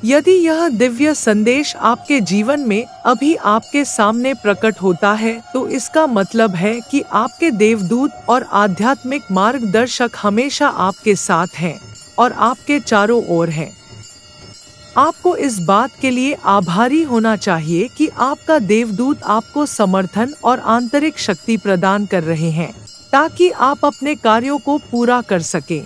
यदि यह दिव्य संदेश आपके जीवन में अभी आपके सामने प्रकट होता है, तो इसका मतलब है कि आपके देवदूत और आध्यात्मिक मार्गदर्शक हमेशा आपके साथ हैं और आपके चारों ओर हैं। आपको इस बात के लिए आभारी होना चाहिए कि आपका देवदूत आपको समर्थन और आंतरिक शक्ति प्रदान कर रहे हैं ताकि आप अपने कार्यों को पूरा कर सकें।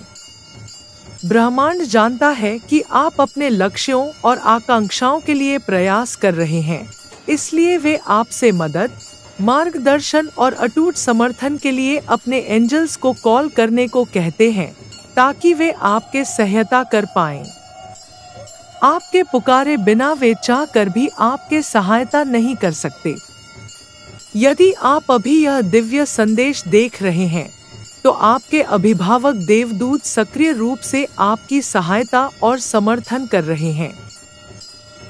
ब्रह्मांड जानता है कि आप अपने लक्ष्यों और आकांक्षाओं के लिए प्रयास कर रहे हैं, इसलिए वे आपसे मदद, मार्गदर्शन और अटूट समर्थन के लिए अपने एंजल्स को कॉल करने को कहते हैं ताकि वे आपके सहायता कर पाएं। आपके पुकारे बिना वे चाह कर भी आपके सहायता नहीं कर सकते। यदि आप अभी यह दिव्य संदेश देख रहे हैं, तो आपके अभिभावक देवदूत सक्रिय रूप से आपकी सहायता और समर्थन कर रहे हैं।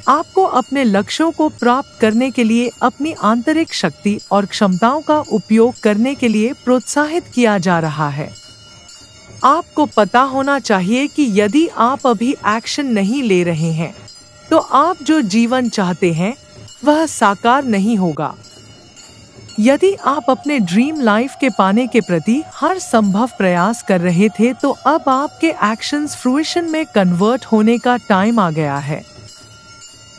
आपको अपने लक्ष्यों को प्राप्त करने के लिए अपनी आंतरिक शक्ति और क्षमताओं का उपयोग करने के लिए प्रोत्साहित किया जा रहा है। आपको पता होना चाहिए कि यदि आप अभी एक्शन नहीं ले रहे हैं, तो आप जो जीवन चाहते हैं वह साकार नहीं होगा। यदि आप अपने ड्रीम लाइफ के पाने के प्रति हर संभव प्रयास कर रहे थे, तो अब आपके एक्शंस फ्रूइशन में कन्वर्ट होने का टाइम आ गया है।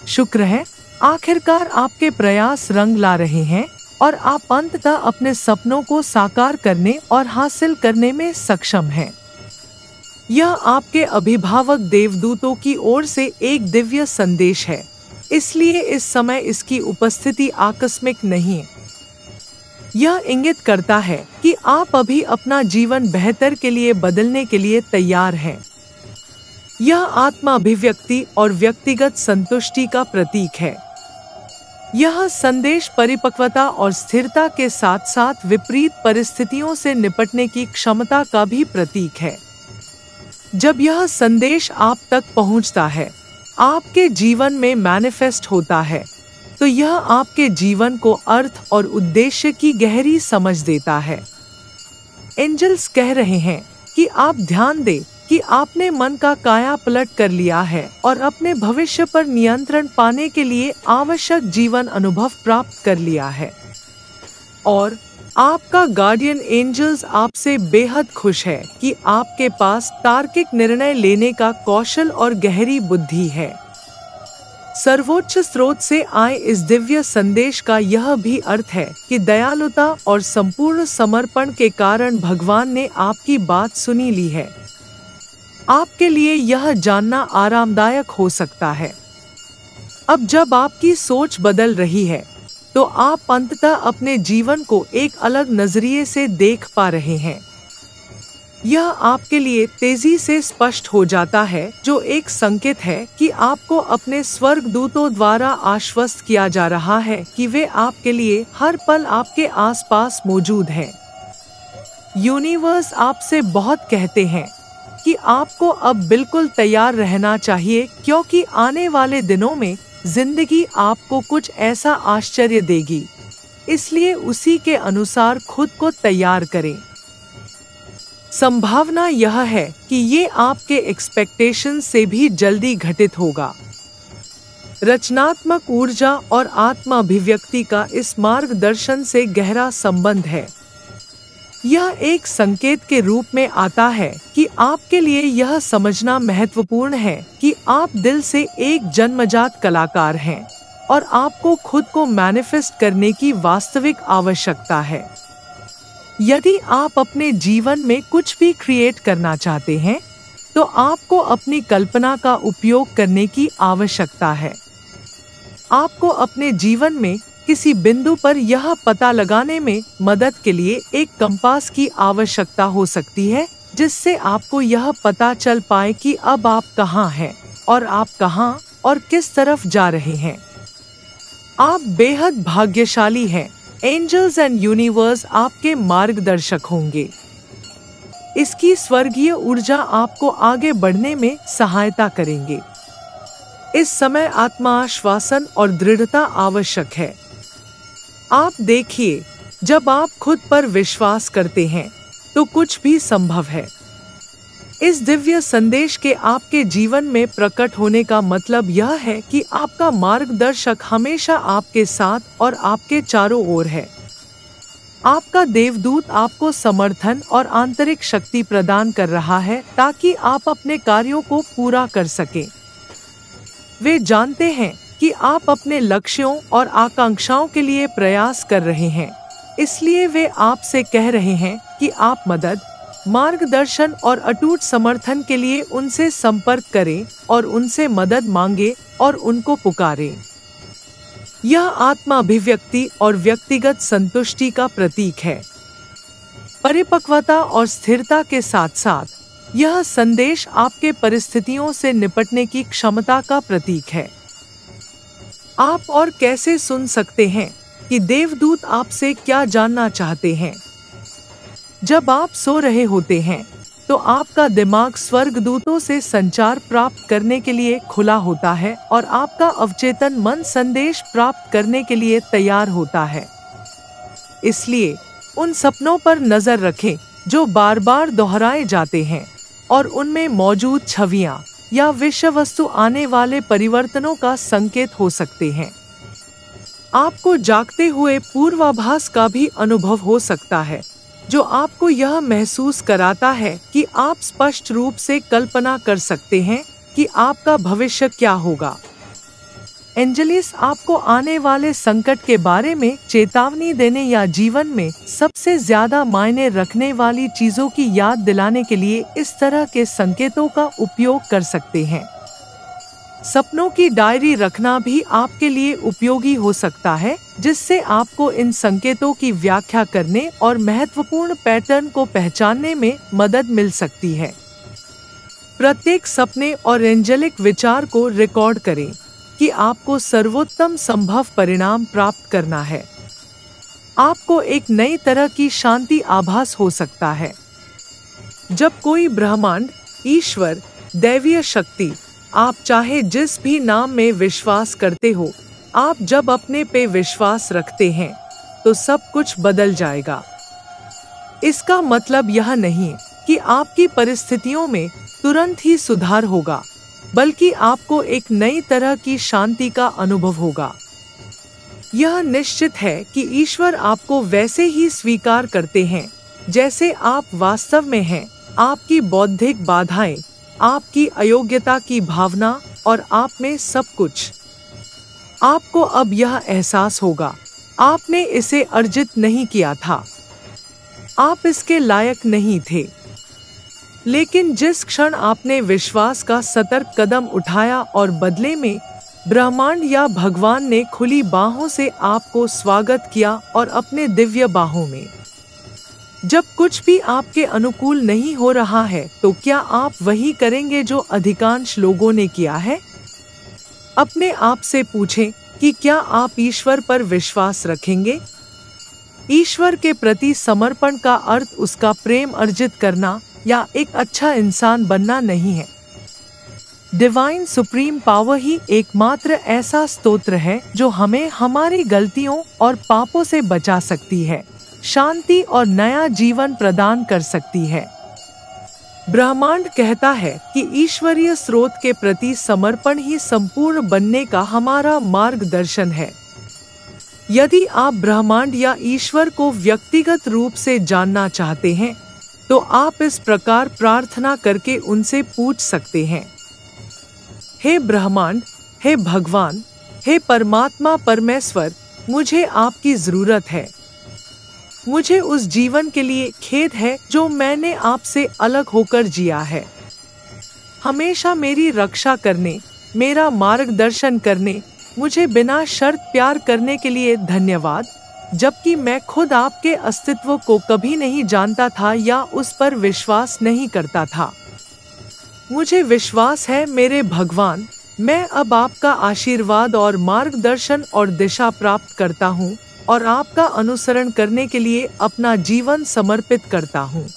शुक्र है, आखिरकार आपके प्रयास रंग ला रहे हैं और आप अंततः अपने सपनों को साकार करने और हासिल करने में सक्षम हैं। यह आपके अभिभावक देवदूतों की ओर से एक दिव्य संदेश है, इसलिए इस समय इसकी उपस्थिति आकस्मिक नहीं है। यह इंगित करता है कि आप अभी अपना जीवन बेहतर के लिए बदलने के लिए तैयार हैं। यह आत्मा अभिव्यक्ति और व्यक्तिगत संतुष्टि का प्रतीक है। यह संदेश परिपक्वता और स्थिरता के साथ साथ विपरीत परिस्थितियों से निपटने की क्षमता का भी प्रतीक है। जब यह संदेश आप तक पहुंचता है, आपके जीवन में मैनिफेस्ट होता है, तो यह आपके जीवन को अर्थ और उद्देश्य की गहरी समझ देता है। एंजल्स कह रहे हैं कि आप ध्यान दें कि आपने मन का काया पलट कर लिया है और अपने भविष्य पर नियंत्रण पाने के लिए आवश्यक जीवन अनुभव प्राप्त कर लिया है। और आपका गार्डियन एंजल्स आपसे बेहद खुश है कि आपके पास तार्किक निर्णय लेने का कौशल और गहरी बुद्धि है। सर्वोच्च स्रोत से आए इस दिव्य संदेश का यह भी अर्थ है कि दयालुता और संपूर्ण समर्पण के कारण भगवान ने आपकी बात सुनी ली है। आपके लिए यह जानना आरामदायक हो सकता है। अब जब आपकी सोच बदल रही है, तो आप अंततः अपने जीवन को एक अलग नजरिए से देख पा रहे हैं। यह आपके लिए तेजी से स्पष्ट हो जाता है, जो एक संकेत है कि आपको अपने स्वर्गदूतों द्वारा आश्वस्त किया जा रहा है कि वे आपके लिए हर पल आपके आसपास मौजूद हैं। यूनिवर्स आपसे बहुत कहते हैं कि आपको अब बिल्कुल तैयार रहना चाहिए, क्योंकि आने वाले दिनों में जिंदगी आपको कुछ ऐसा आश्चर्य देगी। इसलिए उसी के अनुसार खुद को तैयार करें। संभावना यह है कि ये आपके एक्सपेक्टेशन से भी जल्दी घटित होगा। रचनात्मक ऊर्जा और आत्मा अभिव्यक्ति का इस मार्गदर्शन से गहरा संबंध है। यह एक संकेत के रूप में आता है कि आपके लिए यह समझना महत्वपूर्ण है कि आप दिल से एक जन्मजात कलाकार हैं और आपको खुद को मैनिफेस्ट करने की वास्तविक आवश्यकता है। यदि आप अपने जीवन में कुछ भी क्रिएट करना चाहते हैं, तो आपको अपनी कल्पना का उपयोग करने की आवश्यकता है। आपको अपने जीवन में किसी बिंदु पर यह पता लगाने में मदद के लिए एक कंपास की आवश्यकता हो सकती है, जिससे आपको यह पता चल पाए कि अब आप कहाँ हैं और आप कहाँ और किस तरफ जा रहे हैं। आप बेहद भाग्यशाली हैं। एंजल्स एंड यूनिवर्स आपके मार्गदर्शक होंगे। इसकी स्वर्गीय ऊर्जा आपको आगे बढ़ने में सहायता करेंगे। इस समय आत्माश्वासन और दृढ़ता आवश्यक है। आप देखिए, जब आप खुद पर विश्वास करते हैं, तो कुछ भी संभव है। इस दिव्य संदेश के आपके जीवन में प्रकट होने का मतलब यह है कि आपका मार्गदर्शक हमेशा आपके साथ और आपके चारों ओर है। आपका देवदूत आपको समर्थन और आंतरिक शक्ति प्रदान कर रहा है ताकि आप अपने कार्यों को पूरा कर सकें। वे जानते हैं कि आप अपने लक्ष्यों और आकांक्षाओं के लिए प्रयास कर रहे हैं, इसलिए वे आपसे कह रहे हैं कि आप मदद, मार्गदर्शन और अटूट समर्थन के लिए उनसे संपर्क करें और उनसे मदद मांगे और उनको पुकारें। यह आत्मा अभिव्यक्ति और व्यक्तिगत संतुष्टि का प्रतीक है। परिपक्वता और स्थिरता के साथ साथ यह संदेश आपके परिस्थितियों से निपटने की क्षमता का प्रतीक है। आप और कैसे सुन सकते हैं कि देवदूत आपसे क्या जानना चाहते हैं? जब आप सो रहे होते हैं तो आपका दिमाग स्वर्गदूतों से संचार प्राप्त करने के लिए खुला होता है और आपका अवचेतन मन संदेश प्राप्त करने के लिए तैयार होता है। इसलिए उन सपनों पर नजर रखें जो बार बार दोहराए जाते हैं और उनमें मौजूद छवियां या विषय वस्तु आने वाले परिवर्तनों का संकेत हो सकते हैं। आपको जागते हुए पूर्वाभास का भी अनुभव हो सकता है, जो आपको यह महसूस कराता है कि आप स्पष्ट रूप से कल्पना कर सकते हैं कि आपका भविष्य क्या होगा। एंजेलिस आपको आने वाले संकट के बारे में चेतावनी देने या जीवन में सबसे ज्यादा मायने रखने वाली चीजों की याद दिलाने के लिए इस तरह के संकेतों का उपयोग कर सकते हैं। सपनों की डायरी रखना भी आपके लिए उपयोगी हो सकता है, जिससे आपको इन संकेतों की व्याख्या करने और महत्वपूर्ण पैटर्न को पहचानने में मदद मिल सकती है। प्रत्येक सपने और एंजेलिक विचार को रिकॉर्ड करें कि आपको सर्वोत्तम संभव परिणाम प्राप्त करना है। आपको एक नई तरह की शांति आभास हो सकता है। जब कोई ब्रह्मांड, ईश्वर, दैवीय शक्ति, आप चाहे जिस भी नाम में विश्वास करते हो, आप जब अपने पे विश्वास रखते हैं तो सब कुछ बदल जाएगा। इसका मतलब यह नहीं कि आपकी परिस्थितियों में तुरंत ही सुधार होगा, बल्कि आपको एक नई तरह की शांति का अनुभव होगा। यह निश्चित है कि ईश्वर आपको वैसे ही स्वीकार करते हैं जैसे आप वास्तव में हैं। आपकी बौद्धिक बाधाएं, आपकी अयोग्यता की भावना और आप में सब कुछ। आपको अब यह एहसास होगा, आपने इसे अर्जित नहीं किया था, आप इसके लायक नहीं थे। लेकिन जिस क्षण आपने विश्वास का सतर्क कदम उठाया और बदले में ब्रह्मांड या भगवान ने खुली बाहों से आपको स्वागत किया और अपने दिव्य बाहों में। जब कुछ भी आपके अनुकूल नहीं हो रहा है तो क्या आप वही करेंगे जो अधिकांश लोगों ने किया है? अपने आप से पूछें कि क्या आप ईश्वर पर विश्वास रखेंगे? ईश्वर के प्रति समर्पण का अर्थ उसका प्रेम अर्जित करना या एक अच्छा इंसान बनना नहीं है। डिवाइन सुप्रीम पावर ही एकमात्र ऐसा स्तोत्र है जो हमें हमारी गलतियों और पापों से बचा सकती है, शांति और नया जीवन प्रदान कर सकती है। ब्रह्मांड कहता है कि ईश्वरीय स्रोत के प्रति समर्पण ही संपूर्ण बनने का हमारा मार्गदर्शन है। यदि आप ब्रह्मांड या ईश्वर को व्यक्तिगत रूप से जानना चाहते हैं, तो आप इस प्रकार प्रार्थना करके उनसे पूछ सकते हैं। हे ब्रह्मांड, हे भगवान, हे परमात्मा परमेश्वर, मुझे आपकी जरूरत है। मुझे उस जीवन के लिए खेद है जो मैंने आपसे अलग होकर जिया है। हमेशा मेरी रक्षा करने, मेरा मार्गदर्शन करने, मुझे बिना शर्त प्यार करने के लिए धन्यवाद, जबकि मैं खुद आपके अस्तित्व को कभी नहीं जानता था या उस पर विश्वास नहीं करता था। मुझे विश्वास है मेरे भगवान, मैं अब आपका आशीर्वाद और मार्गदर्शन और दिशा प्राप्त करता हूँ और आपका अनुसरण करने के लिए अपना जीवन समर्पित करता हूँ।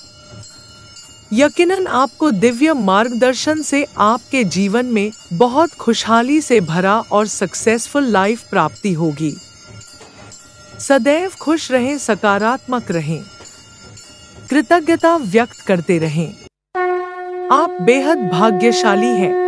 यकीनन आपको दिव्य मार्गदर्शन से आपके जीवन में बहुत खुशहाली से भरा और सक्सेसफुल लाइफ प्राप्ति होगी। सदैव खुश रहें, सकारात्मक रहें, कृतज्ञता व्यक्त करते रहें। आप बेहद भाग्यशाली हैं।